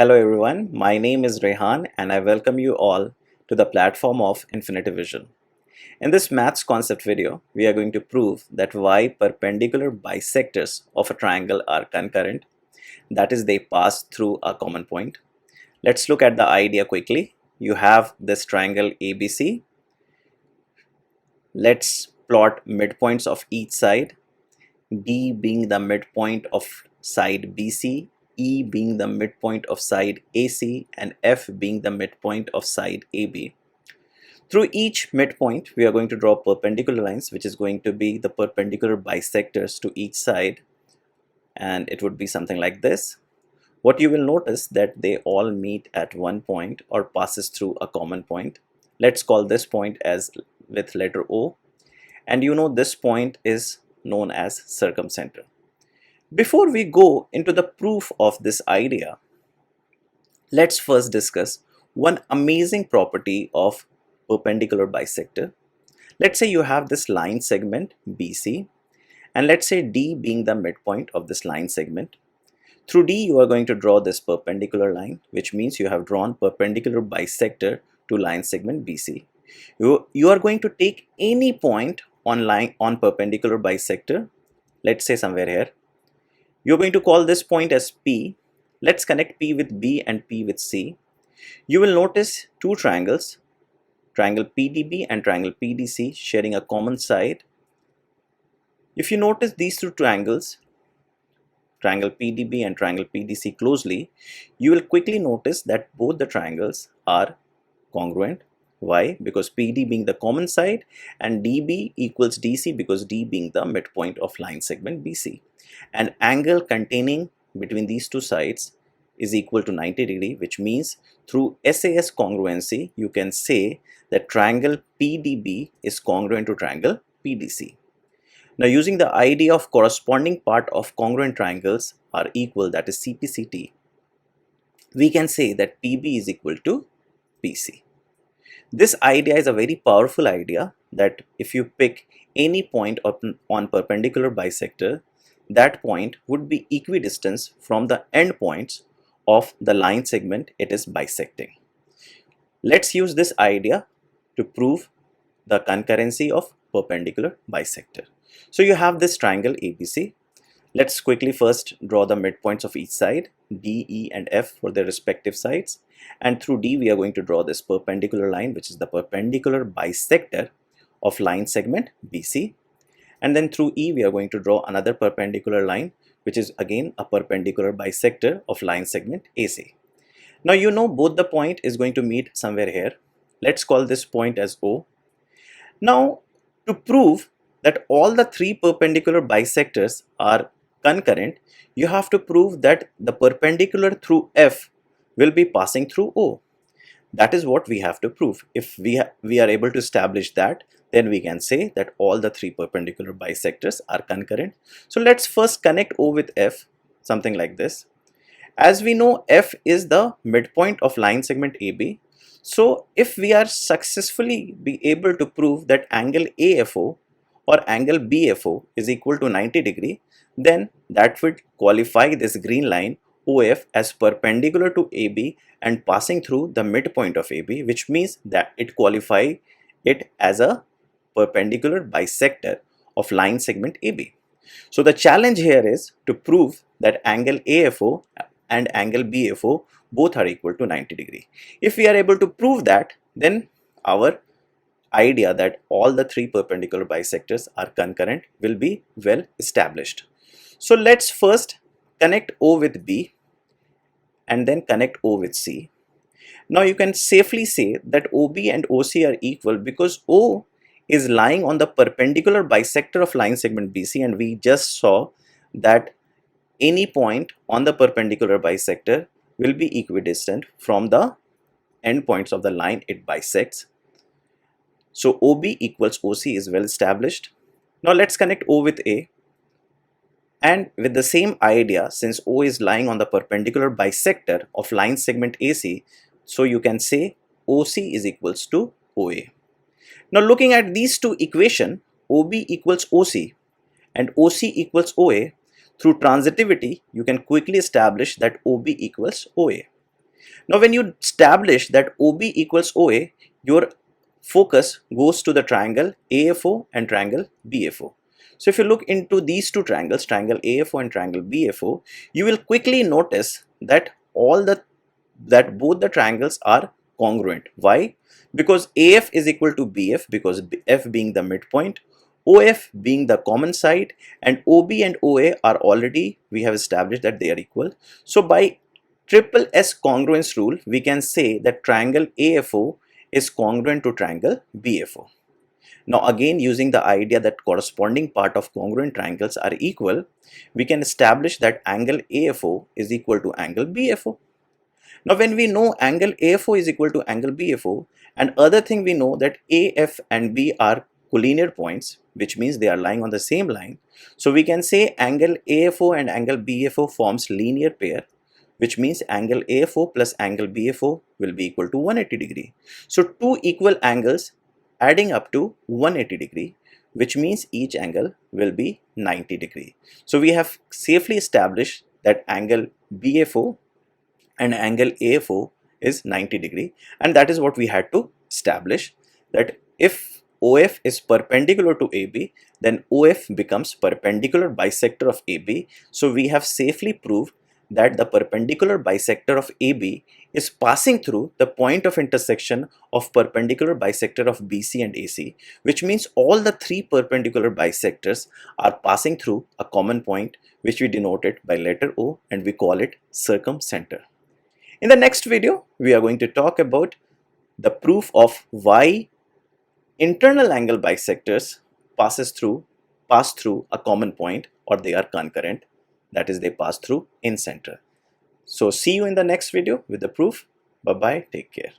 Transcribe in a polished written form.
Hello everyone, my name is Rehan and I welcome you all to the platform of Infinity Vision. In this maths concept video, we are going to prove that why perpendicular bisectors of a triangle are concurrent, that is they pass through a common point. Let's look at the idea quickly. You have this triangle ABC. Let's plot midpoints of each side, D being the midpoint of side BC, E being the midpoint of side AC, and F being the midpoint of side AB. Through each midpoint, we are going to draw perpendicular lines, which is going to be the perpendicular bisectors to each side, and it would be something like this. What you will notice that they all meet at one point or passes through a common point. Let's call this point as with letter O, and you know this point is known as circumcenter. Before we go into the proof of this idea, let's first discuss one amazing property of perpendicular bisector. Let's say you have this line segment BC, and let's say D being the midpoint of this line segment. Through D you are going to draw this perpendicular line, which means you have drawn perpendicular bisector to line segment BC. You are going to take any point on perpendicular bisector, let's say somewhere here. You're going to call this point as P. Let's connect P with B and P with C. You will notice two triangles, triangle PDB and triangle PDC, sharing a common side. If you notice these two triangles, triangle PDB and triangle PDC closely, you will quickly notice that both the triangles are congruent. Why? Because PD being the common side and DB equals DC because D being the midpoint of line segment BC. An angle containing between these two sides is equal to 90 degree, which means through SAS congruency you can say that triangle PDB is congruent to triangle PDC. Now using the idea of corresponding part of congruent triangles are equal, that is CPCT, we can say that PB is equal to PC. This idea is a very powerful idea that if you pick any point on perpendicular bisector, that point would be equidistant from the endpoints of the line segment it is bisecting. Let's use this idea to prove the concurrency of perpendicular bisector. So you have this triangle ABC. Let's quickly first draw the midpoints of each side, D, E and F for their respective sides, and through D we are going to draw this perpendicular line, which is the perpendicular bisector of line segment BC, and then through E we are going to draw another perpendicular line, which is again a perpendicular bisector of line segment AC. Now you know both the point is going to meet somewhere here. Let's call this point as O. Now to prove that all the three perpendicular bisectors are concurrent, you have to prove that the perpendicular through F will be passing through O. That is what we have to prove. If we are able to establish that, then we can say that all the three perpendicular bisectors are concurrent. So let's first connect O with F, something like this. As we know, F is the midpoint of line segment AB. So if we are successfully be able to prove that angle AFO or angle BFO is equal to 90 degree, then that would qualify this green line OF as perpendicular to AB and passing through the midpoint of AB, which means that it qualifies it as a perpendicular bisector of line segment AB. So the challenge here is to prove that angle AFO and angle BFO both are equal to 90 degree. If we are able to prove that, then our idea that all the three perpendicular bisectors are concurrent will be well established. So let's first connect O with B and then connect O with C. Now you can safely say that OB and OC are equal because O is lying on the perpendicular bisector of line segment BC, and we just saw that any point on the perpendicular bisector will be equidistant from the endpoints of the line it bisects. So OB equals OC is well established. Now let's connect O with A, and with the same idea, since O is lying on the perpendicular bisector of line segment AC, so you can say OC is equals to OA. Now looking at these two equations, OB equals OC and OC equals OA, through transitivity you can quickly establish that OB equals OA. Now when you establish that OB equals OA, your focus goes to the triangle AFO and triangle BFO. So if you look into these two triangles, triangle AFO and triangle BFO, you will quickly notice that both the triangles are congruent. Why? Because AF is equal to BF, because F being the midpoint, OF being the common side, and OB and OA are already, we have established that they are equal. So by triple S congruence rule, we can say that triangle AFO is congruent to triangle BFO. Now again, using the idea that corresponding part of congruent triangles are equal, we can establish that angle AFO is equal to angle BFO. Now when we know angle AFO is equal to angle BFO, and other thing we know that AF and B are collinear points, which means they are lying on the same line. So we can say angle AFO and angle BFO forms linear pair, which means angle AFO plus angle BFO will be equal to 180 degree. So two equal angles adding up to 180 degree, which means each angle will be 90 degree. So we have safely established that angle BFO and angle AFO is 90 degree, and that is what we had to establish, that if OF is perpendicular to AB, then OF becomes perpendicular bisector of AB. So we have safely proved that the perpendicular bisector of AB is passing through the point of intersection of perpendicular bisector of BC and AC, which means all the three perpendicular bisectors are passing through a common point, which we denoted by letter O, and we call it circumcenter. In the next video, we are going to talk about the proof of why internal angle bisectors pass through a common point, or they are concurrent, that is, they pass through in center. So see you in the next video with the proof. Bye bye, take care.